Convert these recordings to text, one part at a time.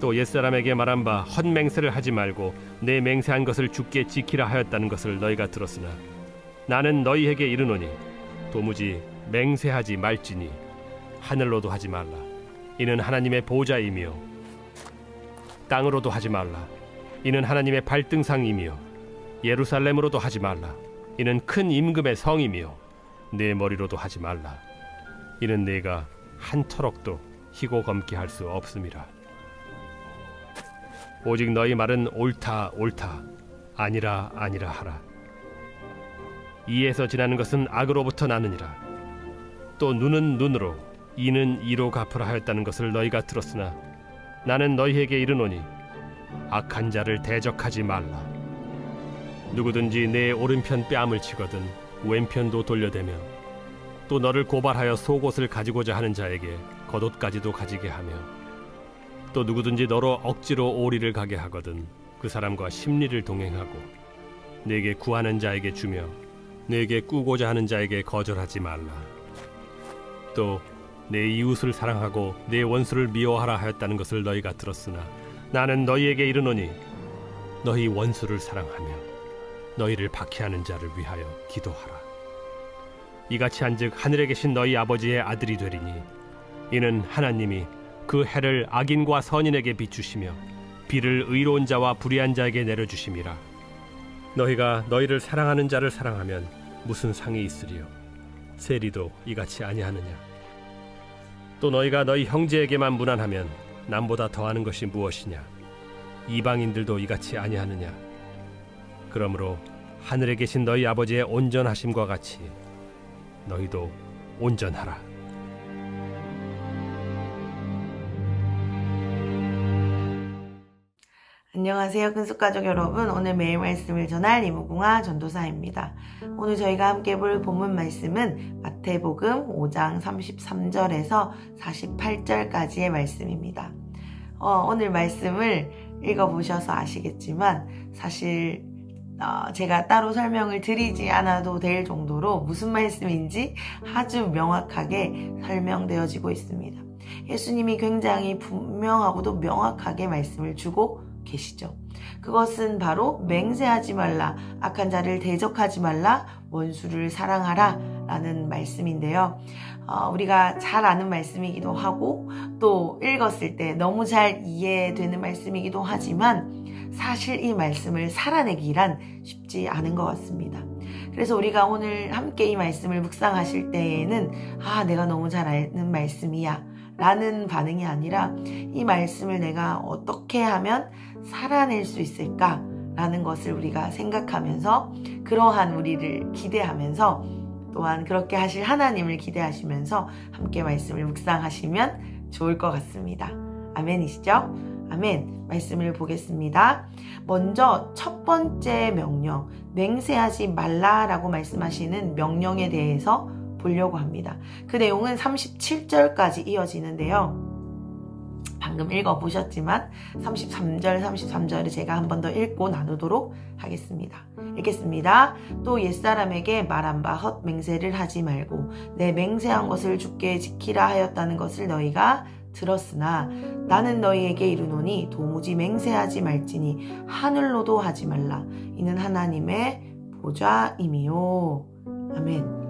또 옛사람에게 말한 바 헛맹세를 하지 말고 내 맹세한 것을 주께 지키라 하였다는 것을 너희가 들었으나 나는 너희에게 이르노니 도무지 맹세하지 말지니 하늘로도 하지 말라. 이는 하나님의 보좌이며 땅으로도 하지 말라. 이는 하나님의 발등상이며 예루살렘으로도 하지 말라. 이는 큰 임금의 성이며 내 머리로도 하지 말라. 이는 내가 한 터럭도 희고 검게 할 수 없음이라. 오직 너희 말은 옳다 옳다 아니라 아니라 하라. 이에서 지나는 것은 악으로부터 나느니라. 또 눈은 눈으로 이는 이로 갚으라 하였다는 것을 너희가 들었으나 나는 너희에게 이르노니 악한 자를 대적하지 말라. 누구든지 내 오른편 뺨을 치거든 왼편도 돌려대며 또 너를 고발하여 속옷을 가지고자 하는 자에게 겉옷까지도 가지게 하며 또 누구든지 너로 억지로 오리를 가게 하거든 그 사람과 심리를 동행하고 내게 구하는 자에게 주며 내게 꾸고자 하는 자에게 거절하지 말라. 또 내 이웃을 사랑하고 내 원수를 미워하라 하였다는 것을 너희가 들었으나 나는 너희에게 이르노니 너희 원수를 사랑하며 너희를 박해하는 자를 위하여 기도하라. 이같이 한즉 하늘에 계신 너희 아버지의 아들이 되리니 이는 하나님이 그 해를 악인과 선인에게 비추시며 비를 의로운 자와 불의한 자에게 내려주심이라. 너희가 너희를 사랑하는 자를 사랑하면 무슨 상이 있으리요? 세리도 이같이 아니하느냐? 또 너희가 너희 형제에게만 무난하면 남보다 더하는 것이 무엇이냐? 이방인들도 이같이 아니하느냐? 그러므로 하늘에 계신 너희 아버지의 온전하심과 같이 너희도 온전하라. 안녕하세요. 근숙가족 여러분, 오늘 매일 말씀을 전할 이무궁화 전도사입니다. 오늘 저희가 함께 볼 본문 말씀은 마태복음 5장 33절에서 48절까지의 말씀입니다. 오늘 말씀을 읽어보셔서 아시겠지만 사실 제가 따로 설명을 드리지 않아도 될 정도로 무슨 말씀인지 아주 명확하게 설명되어지고 있습니다. 예수님이 굉장히 분명하고도 명확하게 말씀을 주고 계시죠. 그것은 바로 맹세하지 말라, 악한 자를 대적하지 말라, 원수를 사랑하라 라는 말씀인데요. 우리가 잘 아는 말씀이기도 하고 또 읽었을 때 너무 잘 이해되는 말씀이기도 하지만 사실 이 말씀을 살아내기란 쉽지 않은 것 같습니다. 그래서 우리가 오늘 함께 이 말씀을 묵상하실 때에는 내가 너무 잘 아는 말씀이야 라는 반응이 아니라 이 말씀을 내가 어떻게 하면 살아낼 수 있을까 라는 것을 우리가 생각하면서 그러한 우리를 기대하면서 또한 그렇게 하실 하나님을 기대하시면서 함께 말씀을 묵상하시면 좋을 것 같습니다. 아멘이시죠? 아멘. 말씀을 보겠습니다. 먼저 첫 번째 명령, 맹세하지 말라라고 말씀하시는 명령에 대해서 보려고 합니다. 그 내용은 37절까지 이어지는데요. 방금 읽어보셨지만 33절을 제가 한 번 더 읽고 나누도록 하겠습니다. 읽겠습니다. 또 옛사람에게 말한 바 헛맹세를 하지 말고 내 맹세한 것을 주께 지키라 하였다는 것을 너희가 들었으나 나는 너희에게 이르노니 도무지 맹세하지 말지니 하늘로도 하지 말라. 이는 하나님의 보좌임이요. 아멘.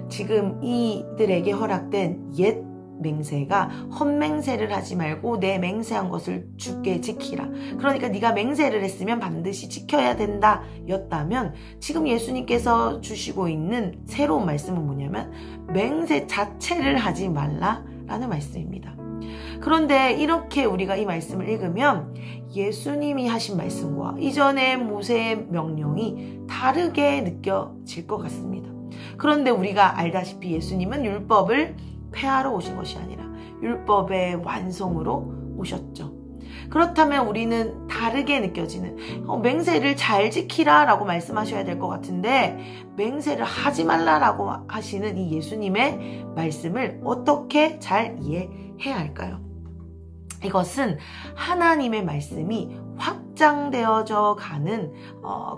지금 이들에게 허락된 옛 맹세가 헛맹세를 하지 말고 내 맹세한 것을 주께 지키라. 그러니까 네가 맹세를 했으면 반드시 지켜야 된다 였다면 지금 예수님께서 주시고 있는 새로운 말씀은 뭐냐면 맹세 자체를 하지 말라라는 말씀입니다. 그런데 이렇게 우리가 이 말씀을 읽으면 예수님이 하신 말씀과 이전의 모세의 명령이 다르게 느껴질 것 같습니다. 그런데 우리가 알다시피 예수님은 율법을 폐하러 오신 것이 아니라 율법의 완성으로 오셨죠. 그렇다면 우리는 다르게 느껴지는 맹세를 잘 지키라 라고 말씀하셔야 될 것 같은데 맹세를 하지 말라라고 하시는 이 예수님의 말씀을 어떻게 잘 이해해야 할까요? 이것은 하나님의 말씀이 확장되어져 가는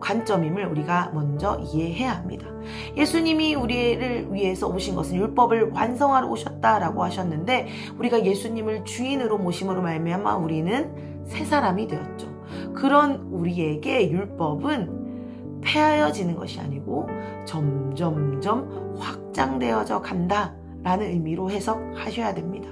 관점임을 우리가 먼저 이해해야 합니다. 예수님이 우리를 위해서 오신 것은 율법을 완성하러 오셨다라고 하셨는데 우리가 예수님을 주인으로 모심으로 말미암아 우리는 새 사람이 되었죠. 그런 우리에게 율법은 폐하여지는 것이 아니고 점점점 확장되어져 간다 라는 의미로 해석하셔야 됩니다.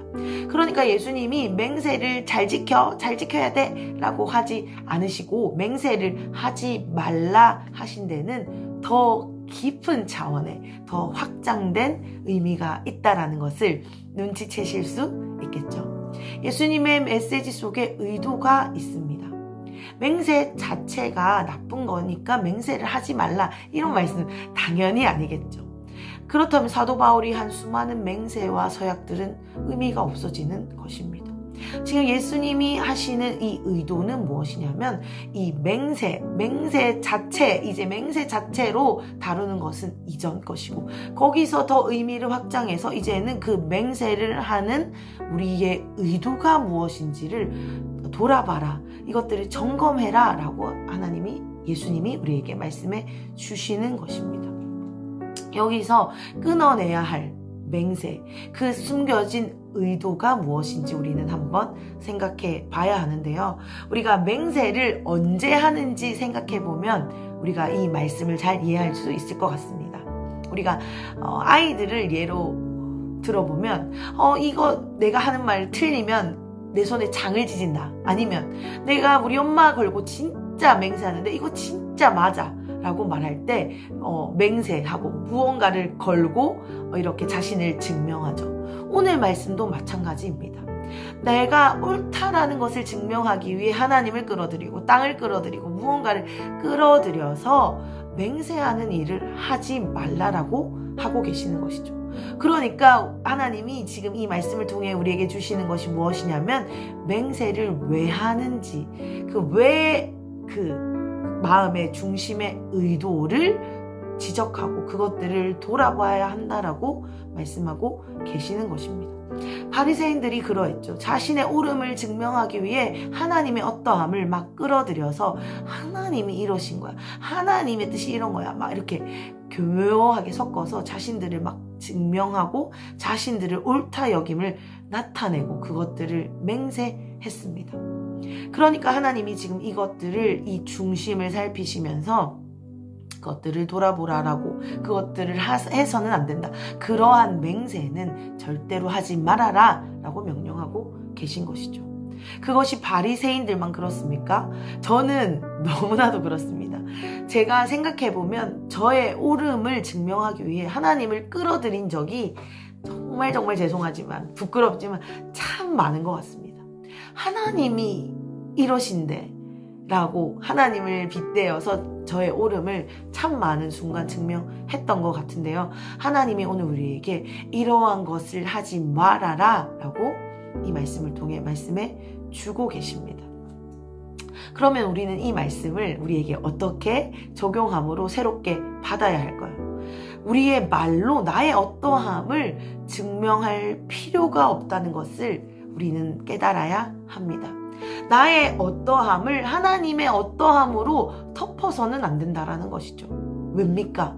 그러니까 예수님이 맹세를 잘 지켜야 돼 라고 하지 않으시고 맹세를 하지 말라 하신 데는 더 깊은 차원의 더 확장된 의미가 있다라는 것을 눈치채실 수 있겠죠. 예수님의 메시지 속에 의도가 있습니다. 맹세 자체가 나쁜 거니까 맹세를 하지 말라 이런 말씀은 당연히 아니겠죠. 그렇다면 사도 바울이 한 수많은 맹세와 서약들은 의미가 없어지는 것입니다. 지금 예수님이 하시는 이 의도는 무엇이냐면 이 맹세 자체로 다루는 것은 이전 것이고 거기서 더 의미를 확장해서 이제는 그 맹세를 하는 우리의 의도가 무엇인지를 돌아봐라. 이것들을 점검해라 라고 예수님이 우리에게 말씀해 주시는 것입니다. 여기서 끊어내야 할 맹세, 그 숨겨진 의도가 무엇인지 우리는 한번 생각해 봐야 하는데요. 우리가 맹세를 언제 하는지 생각해 보면 우리가 이 말씀을 잘 이해할 수 있을 것 같습니다. 우리가 아이들을 예로 들어보면 이거 내가 하는 말 틀리면 내 손에 장을 지진다. 아니면 내가 우리 엄마 걸고 진짜 맹세하는데 이거 진짜 맞아 라고 말할 때 맹세하고 무언가를 걸고 이렇게 자신을 증명하죠. 오늘 말씀도 마찬가지입니다. 내가 옳다라는 것을 증명하기 위해 하나님을 끌어들이고 땅을 끌어들이고 무언가를 끌어들여서 맹세하는 일을 하지 말라라고 하고 계시는 것이죠. 그러니까 하나님이 지금 이 말씀을 통해 우리에게 주시는 것이 무엇이냐면 맹세를 왜 하는지 그 마음의 중심의 의도를 지적하고 그것들을 돌아봐야 한다라고 말씀하고 계시는 것입니다. 바리새인들이 그러했죠. 자신의 옳음을 증명하기 위해 하나님의 어떠함을 막 끌어들여서 하나님이 이러신 거야. 하나님의 뜻이 이런 거야. 막 이렇게 교묘하게 섞어서 자신들을 막 증명하고 자신들을 옳다 여김을 나타내고 그것들을 맹세했습니다. 그러니까 하나님이 지금 이 중심을 살피시면서 그것들을 돌아보라라고 그것들을 해서는 안 된다. 그러한 맹세는 절대로 하지 말아라 라고 명령하고 계신 것이죠. 그것이 바리새인들만 그렇습니까? 저는 너무나도 그렇습니다. 제가 생각해보면 저의 옳음을 증명하기 위해 하나님을 끌어들인 적이 정말 죄송하지만 부끄럽지만 참 많은 것 같습니다. 하나님이 이러신데 라고 하나님을 빗대어서 저의 옳음을 참 많은 순간 증명했던 것 같은데요. 하나님이 오늘 우리에게 이러한 것을 하지 말아라 라고 이 말씀을 통해 말씀해 주고 계십니다. 그러면 우리는 이 말씀을 우리에게 어떻게 적용함으로 새롭게 받아야 할까요? 우리의 말로 나의 어떠함을 증명할 필요가 없다는 것을 우리는 깨달아야 합니다. 나의 어떠함을 하나님의 어떠함으로 덮어서는 안 된다라는 것이죠. 왜입니까?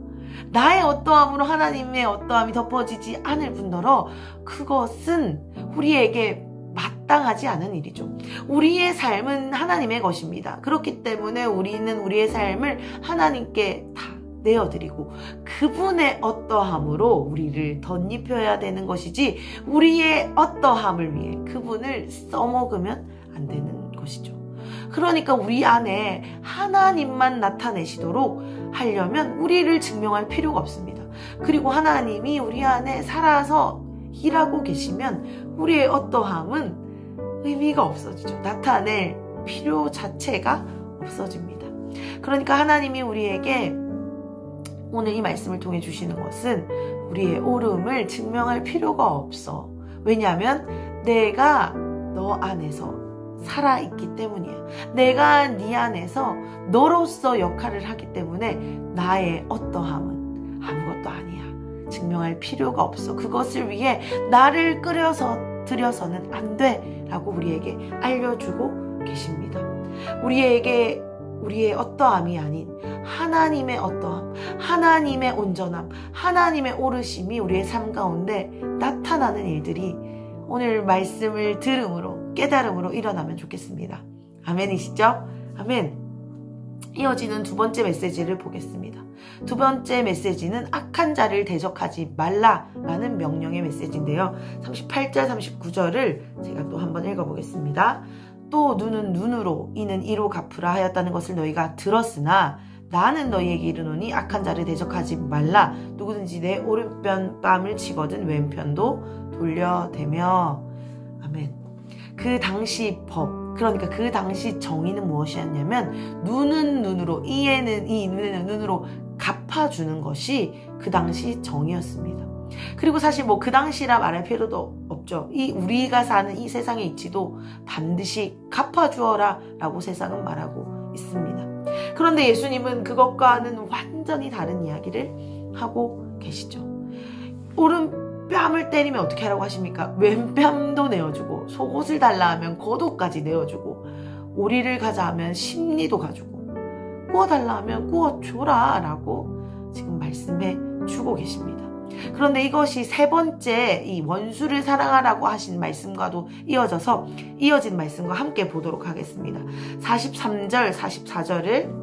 나의 어떠함으로 하나님의 어떠함이 덮어지지 않을 뿐더러 그것은 우리에게 마땅하지 않은 일이죠. 우리의 삶은 하나님의 것입니다. 그렇기 때문에 우리는 우리의 삶을 하나님께 다 내어드리고 그분의 어떠함으로 우리를 덧입혀야 되는 것이지 우리의 어떠함을 위해 그분을 써먹으면 안 되는 것이죠. 그러니까 우리 안에 하나님만 나타내시도록 하려면 우리를 증명할 필요가 없습니다. 그리고 하나님이 우리 안에 살아서 일하고 계시면 우리의 어떠함은 의미가 없어지죠. 나타낼 필요 자체가 없어집니다. 그러니까 하나님이 우리에게 오늘 이 말씀을 통해 주시는 것은 우리의 옳음을 증명할 필요가 없어. 왜냐하면 내가 너 안에서 살아있기 때문이야. 내가 네 안에서 너로서 역할을 하기 때문에 나의 어떠함은 아무것도 아니야. 증명할 필요가 없어. 그것을 위해 나를 들여서는 안 돼 라고 우리에게 알려주고 계십니다. 우리에게 우리의 어떠함이 아닌 하나님의 어떠함, 하나님의 온전함, 하나님의 오르심이 우리의 삶 가운데 나타나는 일들이 오늘 말씀을 들음으로 깨달음으로 일어나면 좋겠습니다. 아멘이시죠? 아멘. 이어지는 두 번째 메시지를 보겠습니다. 두 번째 메시지는 악한 자를 대적하지 말라라는 명령의 메시지인데요. 38절, 39절을 제가 또 한번 읽어보겠습니다. 또 눈은 눈으로, 이는 이로 갚으라 하였다는 것을 너희가 들었으나 나는 너희에게 이르노니 악한 자를 대적하지 말라. 누구든지 내 오른편 뺨을 치거든 왼편도 돌려대며. 아멘. 그 당시 법, 그러니까 그 당시 정의는 무엇이었냐면 눈은 눈으로, 눈에는 눈으로 갚아주는 것이 그 당시 정의였습니다. 그리고 사실 그 당시라 말할 필요도 없죠. 우리가 사는 이 세상의 이치도 반드시 갚아주어라 라고 세상은 말하고 있습니다. 그런데 예수님은 그것과는 완전히 다른 이야기를 하고 계시죠. 오른뺨을 때리면 어떻게 하라고 하십니까? 왼뺨도 내어주고, 속옷을 달라 하면 겉옷까지 내어주고, 오리를 가자 하면 심리도 가지고, 구워달라 하면 구워줘라 라고 지금 말씀해 주고 계십니다. 그런데 이것이 세 번째 이 원수를 사랑하라고 하신 말씀과도 이어져서 이어진 말씀과 함께 보도록 하겠습니다. 43절, 44절을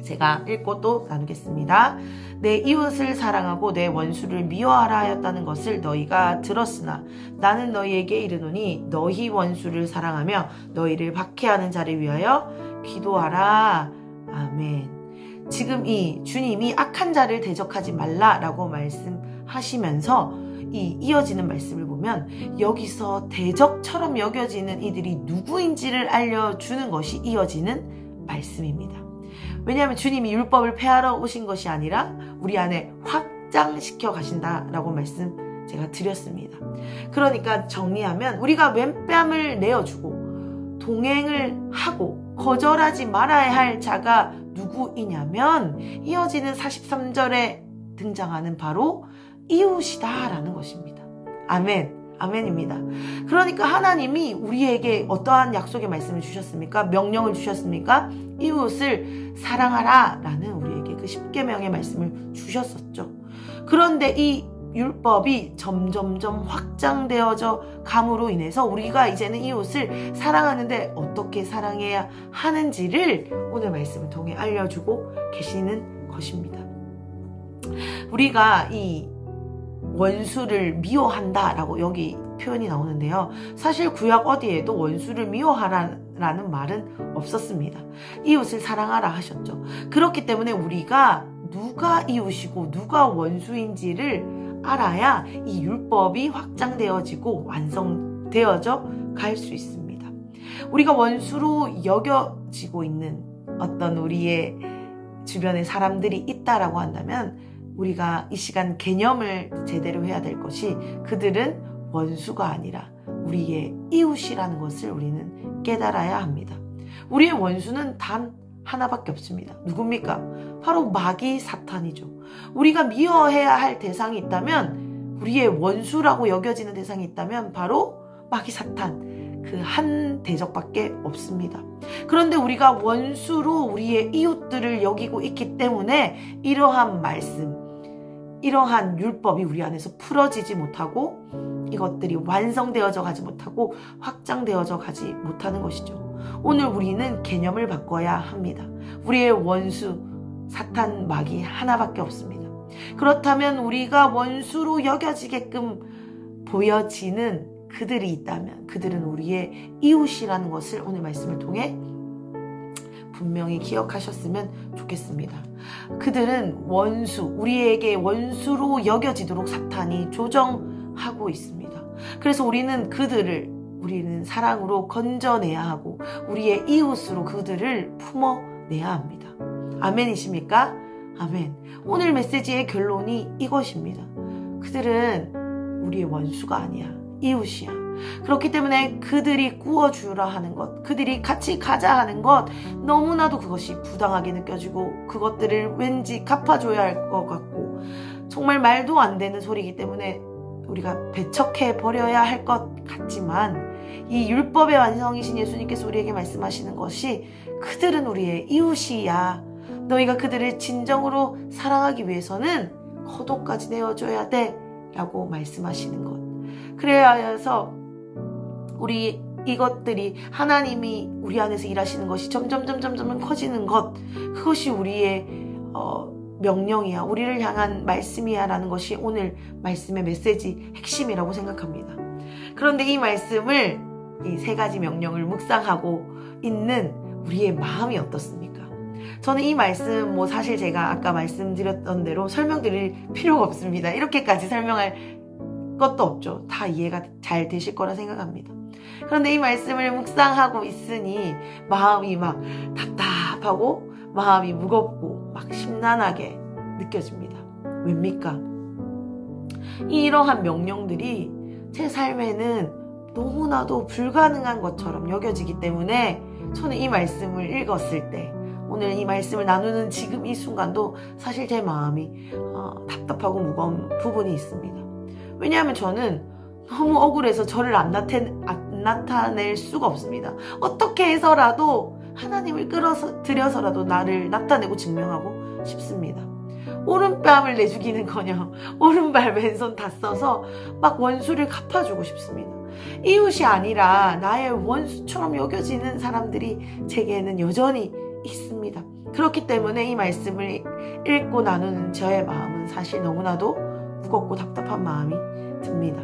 제가 읽고 또 나누겠습니다. 내 이웃을 사랑하고 내 원수를 미워하라 하였다는 것을 너희가 들었으나 나는 너희에게 이르노니 너희 원수를 사랑하며 너희를 박해하는 자를 위하여 기도하라. 아멘. 지금 이 주님이 악한 자를 대적하지 말라라고 말씀하시면서 이어지는 말씀을 보면 여기서 대적처럼 여겨지는 이들이 누구인지를 알려주는 것이 이어지는 말씀입니다. 왜냐하면 주님이 율법을 폐하러 오신 것이 아니라 우리 안에 확장시켜 가신다라고 말씀 제가 드렸습니다. 그러니까 정리하면 우리가 왼뺨을 내어주고 동행을 하고 거절하지 말아야 할 자가 누구이냐면 이어지는 43절에 등장하는 바로 이웃이다라는 것입니다. 아멘. 아멘입니다. 그러니까 하나님이 우리에게 어떠한 약속의 말씀을 주셨습니까? 명령을 주셨습니까? 이웃을 사랑하라 라는 우리에게 그 십계명의 말씀을 주셨었죠. 그런데 이 율법이 점점점 확장되어져 감으로 인해서 우리가 이제는 이웃을 사랑하는데 어떻게 사랑해야 하는지를 오늘 말씀을 통해 알려주고 계시는 것입니다. 우리가 이 원수를 미워한다라고 여기 표현이 나오는데요. 사실 구약 어디에도 원수를 미워하라는 말은 없었습니다. 이웃을 사랑하라 하셨죠. 그렇기 때문에 우리가 누가 이웃이고 누가 원수인지를 알아야 이 율법이 확장되어지고 완성되어져 갈 수 있습니다. 우리가 원수로 여겨지고 있는 어떤 우리의 주변에 사람들이 있다라고 한다면 우리가 이 시간 개념을 제대로 해야 될 것이 그들은 원수가 아니라 우리의 이웃이라는 것을 우리는 깨달아야 합니다. 우리의 원수는 단 하나밖에 없습니다. 누굽니까? 바로 마귀 사탄이죠. 우리가 미워해야 할 대상이 있다면 우리의 원수라고 여겨지는 대상이 있다면 바로 마귀 사탄 그 한 대적밖에 없습니다. 그런데 우리가 원수로 우리의 이웃들을 여기고 있기 때문에 이러한 말씀 이러한 율법이 우리 안에서 풀어지지 못하고 이것들이 완성되어져 가지 못하고 확장되어져 가지 못하는 것이죠. 오늘 우리는 개념을 바꿔야 합니다. 우리의 원수, 사탄, 마귀 하나밖에 없습니다. 그렇다면 우리가 원수로 여겨지게끔 보여지는 그들이 있다면 그들은 우리의 이웃이라는 것을 오늘 말씀을 통해 분명히 기억하셨으면 좋겠습니다. 그들은 원수, 우리에게 원수로 여겨지도록 사탄이 조정하고 있습니다. 그래서 우리는 우리는 사랑으로 건져내야 하고 우리의 이웃으로 그들을 품어내야 합니다. 아멘이십니까? 아멘. 오늘 메시지의 결론이 이것입니다. 그들은 우리의 원수가 아니야. 이웃이야. 그렇기 때문에 그들이 구워주라 하는 것, 그들이 같이 가자 하는 것, 너무나도 그것이 부당하게 느껴지고 그것들을 왠지 갚아줘야 할 것 같고 정말 말도 안 되는 소리이기 때문에 우리가 배척해 버려야 할 것 같지만 이 율법의 완성이신 예수님께서 우리에게 말씀하시는 것이 그들은 우리의 이웃이야. 너희가 그들을 진정으로 사랑하기 위해서는 겉옷까지 내어줘야 돼 라고 말씀하시는 것. 그래야 해서 우리 이것들이 하나님이 우리 안에서 일하시는 것이 점점 커지는 것, 그것이 우리의 명령이야, 우리를 향한 말씀이야 라는 것이 오늘 말씀의 메시지 핵심이라고 생각합니다. 그런데 이 말씀을, 이 3가지 명령을 묵상하고 있는 우리의 마음이 어떻습니까? 저는 이 말씀 사실 제가 아까 말씀드렸던 대로 설명드릴 필요가 없습니다. 이렇게까지 설명할 것도 없죠. 다 이해가 잘 되실 거라 생각합니다. 그런데 이 말씀을 묵상하고 있으니 마음이 막 답답하고 마음이 무겁고 막 심란하게 느껴집니다. 왜입니까? 이러한 명령들이 제 삶에는 너무나도 불가능한 것처럼 여겨지기 때문에 저는 이 말씀을 읽었을 때, 오늘 이 말씀을 나누는 지금 이 순간도 사실 제 마음이 답답하고 무거운 부분이 있습니다. 왜냐하면 저는 너무 억울해서 저를 안 나타낼 수가 없습니다. 어떻게 해서라도 하나님을 끌어들여서라도 나를 나타내고 증명하고 싶습니다. 오른뺨을 내주기는커녕 오른발 왼손 다 써서 막 원수를 갚아주고 싶습니다. 이웃이 아니라 나의 원수처럼 여겨지는 사람들이 제게는 여전히 있습니다. 그렇기 때문에 이 말씀을 읽고 나누는 저의 마음은 사실 너무나도 무겁고 답답한 마음이 듭니다.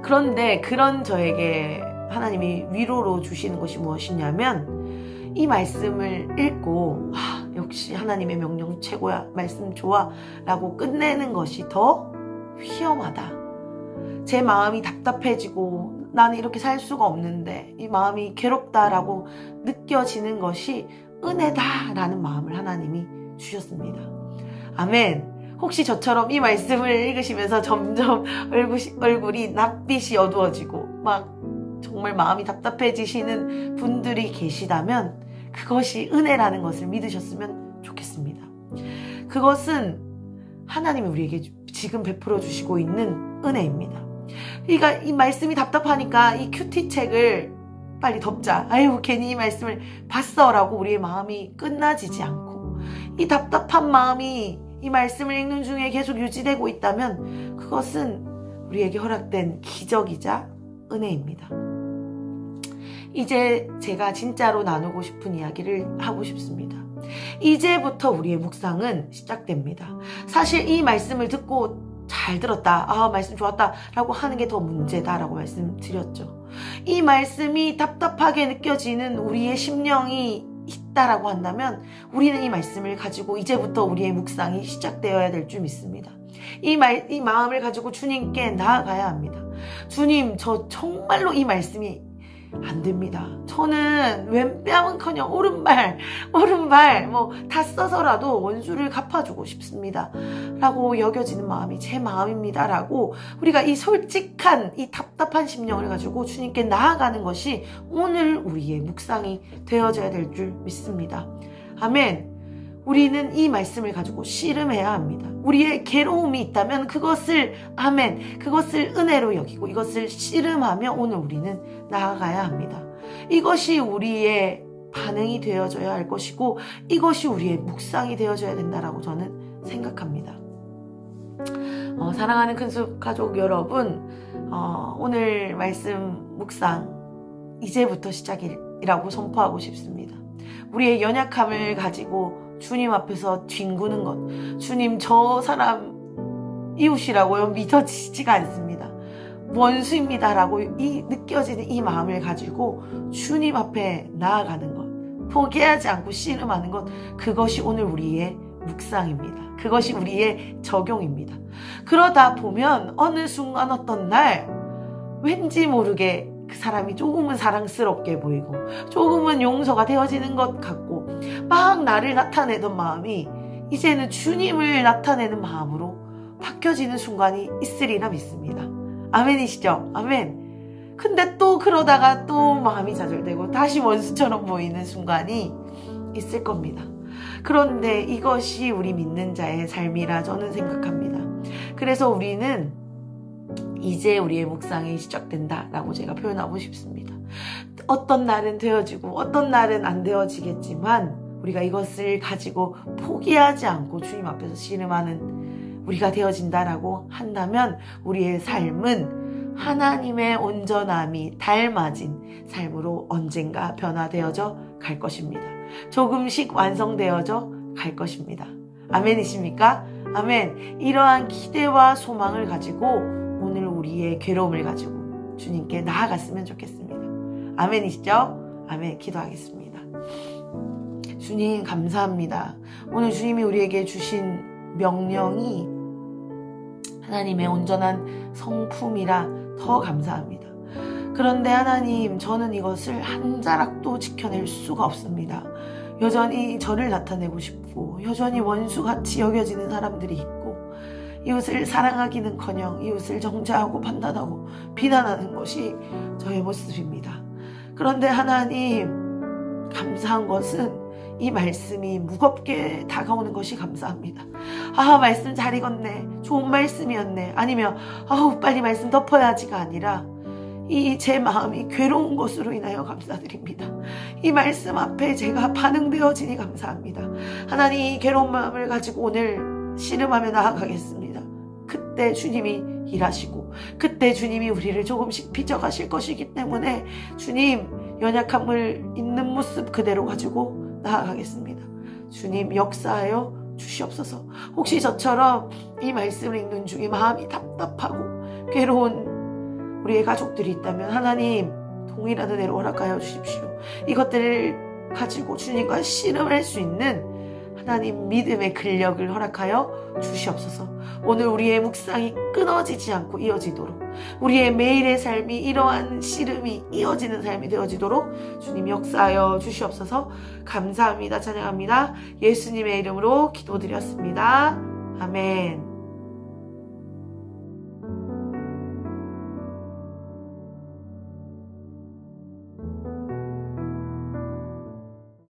그런데 그런 저에게 하나님이 위로로 주시는 것이 무엇이냐면, 이 말씀을 읽고 역시 하나님의 명령 최고야, 말씀 좋아 라고 끝내는 것이 더 위험하다, 제 마음이 답답해지고 나는 이렇게 살 수가 없는데 이 마음이 괴롭다라고 느껴지는 것이 은혜다 라는 마음을 하나님이 주셨습니다. 아멘. 혹시 저처럼 이 말씀을 읽으시면서 점점 얼굴이 낯빛이 어두워지고 막 정말 마음이 답답해지시는 분들이 계시다면 그것이 은혜라는 것을 믿으셨으면 좋겠습니다. 그것은 하나님이 우리에게 지금 베풀어 주시고 있는 은혜입니다. 그러니까 이 말씀이 답답하니까 이 큐티책을 빨리 덮자, 아유 괜히 이 말씀을 봤어 라고 우리의 마음이 끝나지지 않고, 이 답답한 마음이 이 말씀을 읽는 중에 계속 유지되고 있다면 그것은 우리에게 허락된 기적이자 은혜입니다. 이제 제가 진짜로 나누고 싶은 이야기를 하고 싶습니다. 이제부터 우리의 묵상은 시작됩니다. 사실 이 말씀을 듣고 잘 들었다, 말씀 좋았다 라고 하는 게 더 문제다라고 말씀드렸죠. 이 말씀이 답답하게 느껴지는 우리의 심령이 있다라고 한다면 우리는 이 말씀을 가지고 이제부터 우리의 묵상이 시작되어야 될 줄 믿습니다. 이 마음을 가지고 주님께 나아가야 합니다. 주님, 저 정말로 이 말씀이 안 됩니다. 저는 왼뺨은커녕 오른발 다 써서라도 원수를 갚아주고 싶습니다 라고 여겨지는 마음이 제 마음입니다 라고 우리가 이 솔직한 이 답답한 심령을 가지고 주님께 나아가는 것이 오늘 우리의 묵상이 되어져야 될 줄 믿습니다. 아멘. 우리는 이 말씀을 가지고 씨름해야 합니다. 우리의 괴로움이 있다면 그것을 은혜로 여기고 이것을 씨름하며 오늘 우리는 나아가야 합니다. 이것이 우리의 반응이 되어져야 할 것이고 이것이 우리의 묵상이 되어져야 된다라고 저는 생각합니다. 사랑하는 큰숲 가족 여러분, 오늘 말씀 묵상 이제부터 시작이라고 선포하고 싶습니다. 우리의 연약함을 가지고 주님 앞에서 뒹구는 것, 주님 저 사람 이웃이라고요? 믿어지지가 않습니다. 원수입니다라고 느껴지는 이 마음을 가지고 주님 앞에 나아가는 것, 포기하지 않고 씨름하는 것, 그것이 오늘 우리의 묵상입니다. 그것이 우리의 적용입니다. 그러다 보면 어느 순간 어떤 날 왠지 모르게 그 사람이 조금은 사랑스럽게 보이고 조금은 용서가 되어지는 것 같고 막 나를 나타내던 마음이 이제는 주님을 나타내는 마음으로 바뀌어지는 순간이 있으리라 믿습니다. 아멘이시죠? 아멘. 근데 또 그러다가 또 마음이 좌절되고 다시 원수처럼 보이는 순간이 있을 겁니다. 그런데 이것이 우리 믿는 자의 삶이라 저는 생각합니다. 그래서 우리는 이제 우리의 묵상이 시작된다라고 제가 표현하고 싶습니다. 어떤 날은 되어지고 어떤 날은 안 되어지겠지만 우리가 이것을 가지고 포기하지 않고 주님 앞에서 씨름하는 우리가 되어진다라고 한다면 우리의 삶은 하나님의 온전함이 닮아진 삶으로 언젠가 변화되어져 갈 것입니다. 조금씩 완성되어져 갈 것입니다. 아멘이십니까? 아멘. 이러한 기대와 소망을 가지고 오늘 우리의 괴로움을 가지고 주님께 나아갔으면 좋겠습니다. 아멘이시죠? 아멘. 기도하겠습니다. 주님 감사합니다. 오늘 주님이 우리에게 주신 명령이 하나님의 온전한 성품이라 더 감사합니다. 그런데 하나님, 저는 이것을 한 자락도 지켜낼 수가 없습니다. 여전히 저를 나타내고 싶고 여전히 원수같이 여겨지는 사람들이 있고 이웃을 사랑하기는커녕 이웃을 정죄하고 판단하고 비난하는 것이 저의 모습입니다. 그런데 하나님, 감사한 것은 이 말씀이 무겁게 다가오는 것이 감사합니다. 아, 말씀 잘 읽었네. 좋은 말씀이었네. 아니면 아우 빨리 말씀 덮어야지가 아니라 이 제 마음이 괴로운 것으로 인하여 감사드립니다. 이 말씀 앞에 제가 반응되어지니 감사합니다. 하나님, 이 괴로운 마음을 가지고 오늘 씨름하며 나아가겠습니다. 그때 주님이 일하시고 그때 주님이 우리를 조금씩 빚어가실 것이기 때문에 주님, 연약함을 있는 모습 그대로 가지고 나아가겠습니다. 주님, 역사하여 주시옵소서. 혹시 저처럼 이 말씀을 읽는 중에 마음이 답답하고 괴로운 우리의 가족들이 있다면 하나님, 동일한 은혜로 허락하여 주십시오. 이것들을 가지고 주님과 씨름할 수 있는 하나님 믿음의 근력을 허락하여 주시옵소서. 오늘 우리의 묵상이 끊어지지 않고 이어지도록, 우리의 매일의 삶이 이러한 씨름이 이어지는 삶이 되어지도록 주님 역사하여 주시옵소서. 감사합니다. 찬양합니다. 예수님의 이름으로 기도드렸습니다. 아멘.